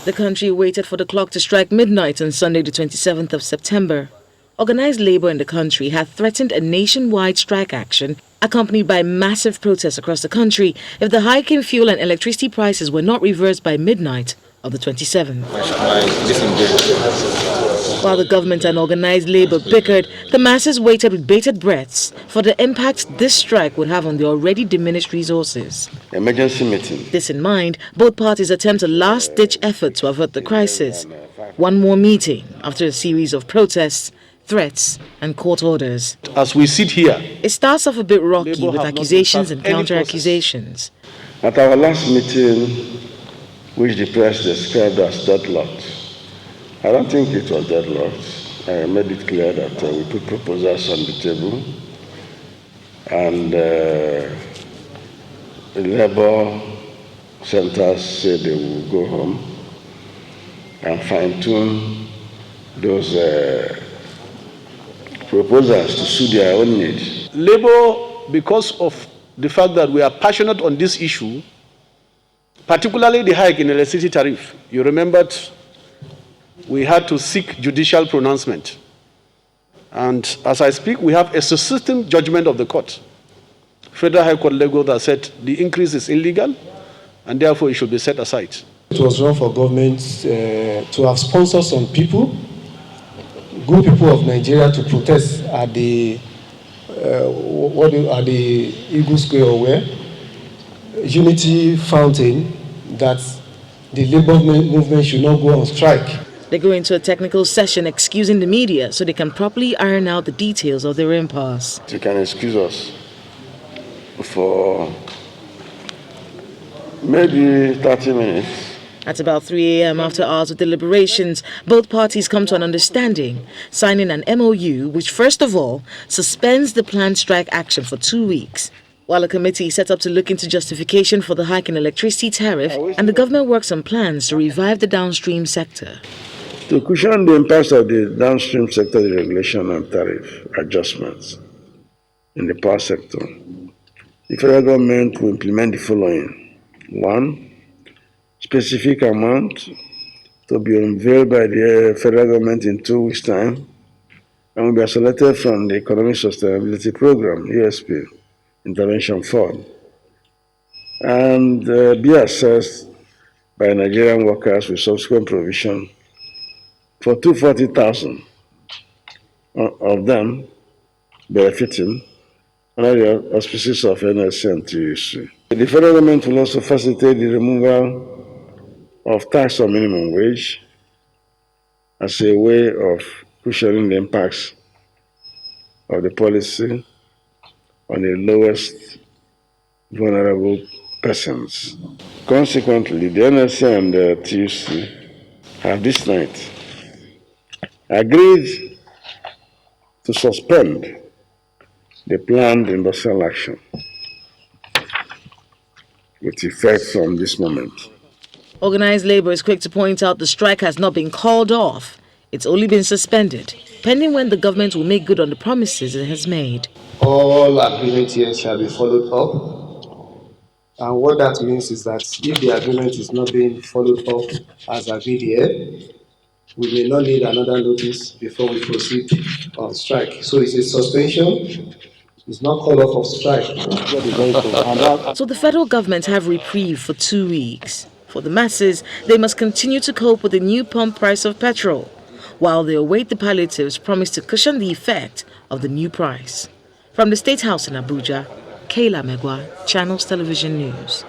The country waited for the clock to strike midnight on Sunday the 27th of September. Organized labor in the country had threatened a nationwide strike action accompanied by massive protests across the country if the hike in fuel and electricity prices were not reversed by midnight of the 27th. While the government and organized labor bickered, the masses waited with bated breaths for the impact this strike would have on the already diminished resources. Emergency meeting. This in mind, both parties attempt a last-ditch effort to avert the crisis. One more meeting after a series of protests, threats and court orders. As we sit here, it starts off a bit rocky with accusations and counter-accusations. At our last meeting, which the press described as deadlocked, I don't think it was deadlocked. I made it clear that we put proposals on the table, and the labor centers said they will go home and fine-tune those proposals to suit their own needs. Labor, because of the fact that we are passionate on this issue, particularly the hike in electricity tariff, you remembered we had to seek judicial pronouncement. And as I speak, we have a system judgment of the court, Federal High Court Lagos, that said the increase is illegal and therefore it should be set aside. It was wrong for government to have sponsored some people, good people of Nigeria, to protest at the Eagle Square or where Unity Fountain, that the labor movement should not go on strike. They go into a technical session excusing the media so they can properly iron out the details of their impasse. You can excuse us for maybe 30 minutes. At about 3 a.m. after hours of deliberations, both parties come to an understanding, signing an MOU which first of all suspends the planned strike action for 2 weeks, while a committee set up to look into justification for the hike in electricity tariff, and the government works on plans to revive the downstream sector. To cushion the impacts of the downstream sector deregulation and tariff adjustments in the power sector, the federal government will implement the following. 1. Specific amount to be unveiled by the federal government in 2 weeks' time and will be selected from the Economic Sustainability Program, ESP, Intervention Fund, and be assessed by Nigerian workers with subsequent provision for 240,000 of them benefiting under the auspices of NSC and TUC. The federal government will also facilitate the removal of tax on minimum wage as a way of cushioning the impacts of the policy on the lowest vulnerable persons. Consequently, the NSC and the TUC have this night agreed to suspend the planned industrial action with effect from this moment. Organized labor is quick to point out the strike has not been called off. It's only been suspended, pending when the government will make good on the promises it has made. All agreements here shall be followed up. And what that means is that if the agreement is not being followed up as agreed here, we may not need another notice before we proceed on strike. So it's a suspension. It's not call off of strike. So the federal government have reprieve for 2 weeks. For the masses, they must continue to cope with the new pump price of petrol, while they await the palliatives promised to cushion the effect of the new price. From the State House in Abuja, Kayla Megwa, Channels Television News.